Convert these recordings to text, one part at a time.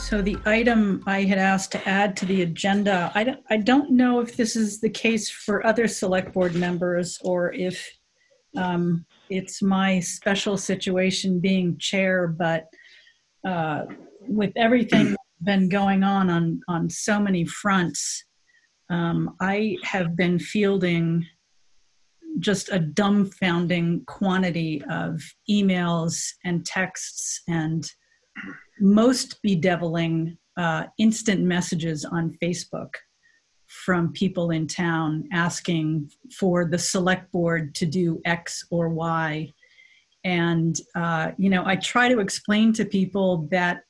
So the item I had asked to add to the agenda, I don't know if this is the case for other select board members or if it's my special situation being chair, but with everything that's been going on so many fronts, I have been fielding just a dumbfounding quantity of emails and texts and most bedeviling instant messages on Facebook from people in town asking for the select board to do X or Y. And, I try to explain to people that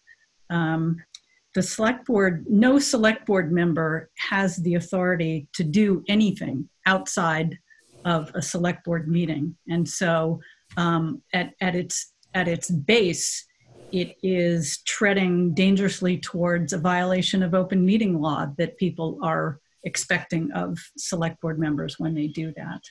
the select board, no select board member has the authority to do anything outside of a select board meeting. And so at its base, it is treading dangerously towards a violation of open meeting law that people are expecting of select board members when they do that.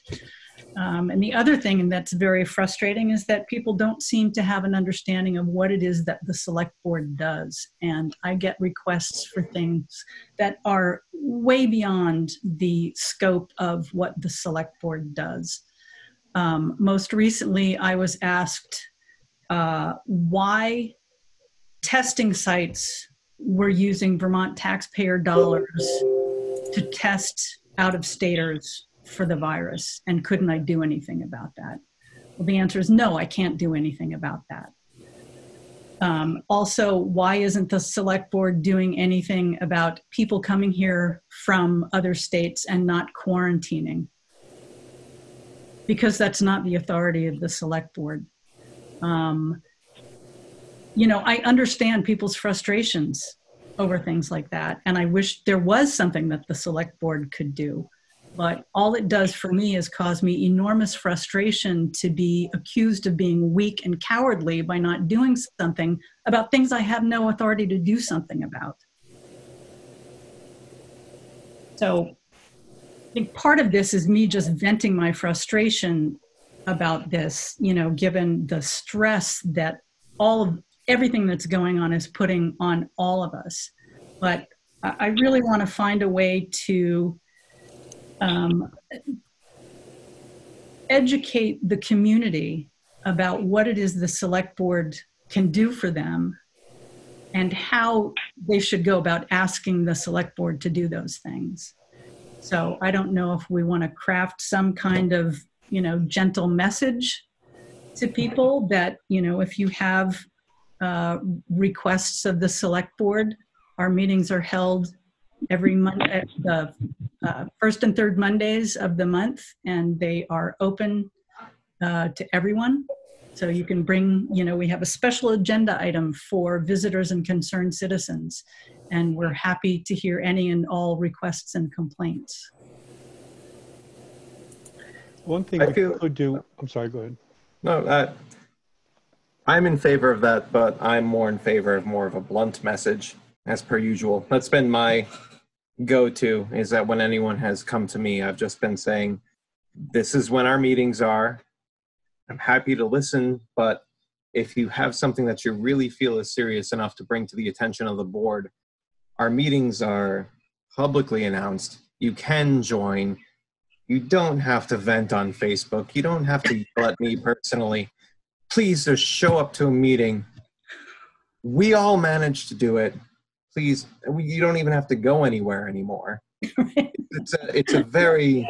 And the other thing that's very frustrating is that people don't seem to have an understanding of what it is that the select board does. And I get requests for things that are way beyond the scope of what the select board does. Most recently, I was asked why testing sites were using Vermont taxpayer dollars to test out-of-staters for the virus, and couldn't I do anything about that? Well, the answer is no, I can't do anything about that. Also, why isn't the select board doing anything about people coming here from other states and not quarantining? Because that's not the authority of the select board. I understand people's frustrations over things like that, and I wish there was something that the select board could do. But all it does for me is cause me enormous frustration to be accused of being weak and cowardly by not doing something about things I have no authority to do something about. So I think part of this is me just venting my frustration about this, given the stress that everything that's going on is putting on all of us. But I really want to find a way to educate the community about what it is the select board can do for them and how they should go about asking the select board to do those things. So I don't know if we want to craft some kind of, gentle message to people that, if you have requests of the select board, our meetings are held every Monday, the first and third Mondays of the month, and they are open to everyone. So you can bring, we have a special agenda item for visitors and concerned citizens, and we're happy to hear any and all requests and complaints. One thing we could do, I'm sorry, go ahead. No, I'm in favor of that, but I'm more in favor of more of a blunt message, as per usual. That's been my go-to, is that when anyone has come to me, I've just been saying, this is when our meetings are. I'm happy to listen, but if you have something that you really feel is serious enough to bring to the attention of the board, our meetings are publicly announced. You can join. You don't have to vent on Facebook. You don't have to yell at me personally. Please just show up to a meeting. We all managed to do it. Please, you don't even have to go anywhere anymore. It's a very,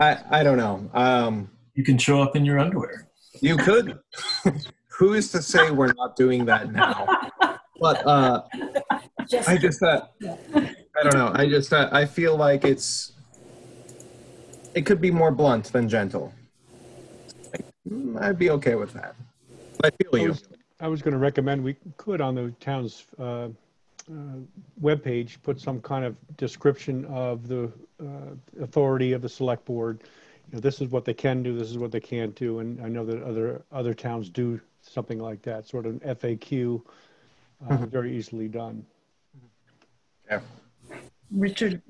I don't know. You can show up in your underwear. You could. Who is to say we're not doing that now? But I just I don't know. I feel like it could be more blunt than gentle. I'd be okay with that. But I feel you. I was going to recommend we could, on the town's webpage, put some kind of description of the authority of the select board. This is what they can do, this is what they can't do, and I know that other towns do something like that, sort of an FAQ, very easily done. Yeah. Richard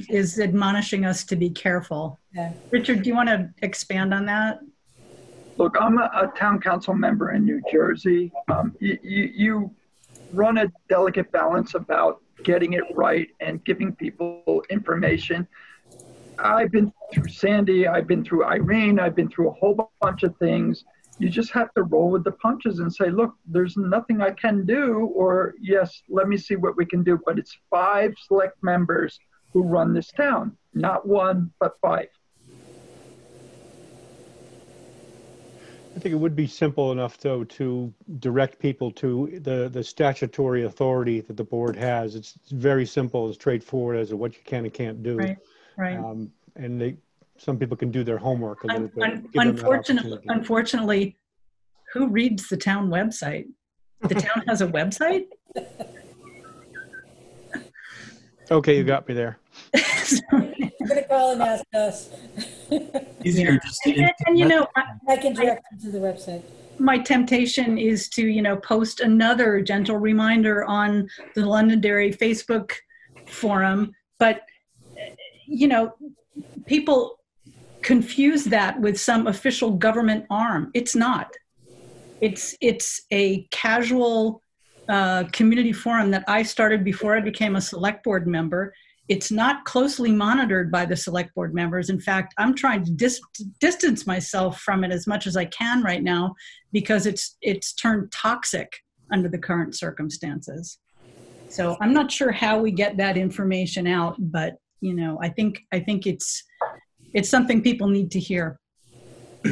is admonishing us to be careful. Yeah. Richard, do you want to expand on that? Look, I'm a town council member in New Jersey. You run a delicate balance about getting it right and giving people information. I've been through Sandy, I've been through Irene, I've been through a whole bunch of things. You just have to roll with the punches and say, look, there's nothing I can do, or yes, let me see what we can do. But it's 5 select members who run this town, not 1, but 5. I think it would be simple enough, though, to direct people to the statutory authority that the board has. It's very simple and straightforward as to what you can and can't do. Right, right. And some people can do their homework a little bit. Unfortunately, who reads the town website? The town has a website? Okay, you got me there. I'm going to call and ask us. Easier just And you know, I can direct them to the website. my temptation is to, you know, post another gentle reminder on the Londonderry Facebook forum. But, you know, people confuse that with some official government arm. It's not. It's a casual community forum that I started before I became a select board member. It's not closely monitored by the select board members. In fact, I'm trying to distance myself from it as much as I can right now because it's turned toxic under the current circumstances. So I'm not sure how we get that information out, but you know, I think it's something people need to hear.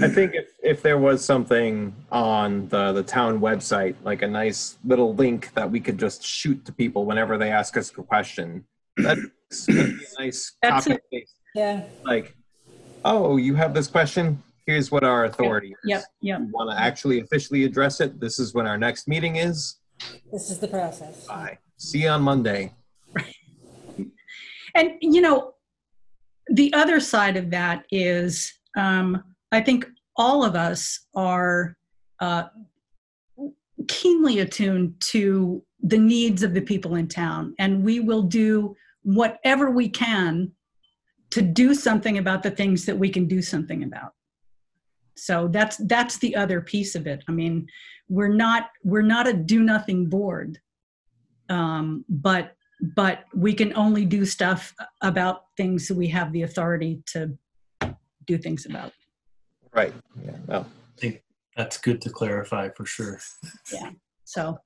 I think if there was something on the town website, like a nice little link that we could just shoot to people whenever they ask us a question, that'd be a nice copy and paste. Yeah. Like, oh, you have this question? Here's what our authority is. Yep. You want to actually officially address it? This is when our next meeting is. This is the process. Bye. See you on Monday. And, you know, the other side of that is, I think all of us are keenly attuned to the needs of the people in town, and we will do whatever we can to do something about the things that we can do something about. So that's the other piece of it. I mean, we're not a do nothing board, but we can only do stuff about things that we have the authority to do things about. Right. Yeah. No. I think that's good to clarify for sure. Yeah. So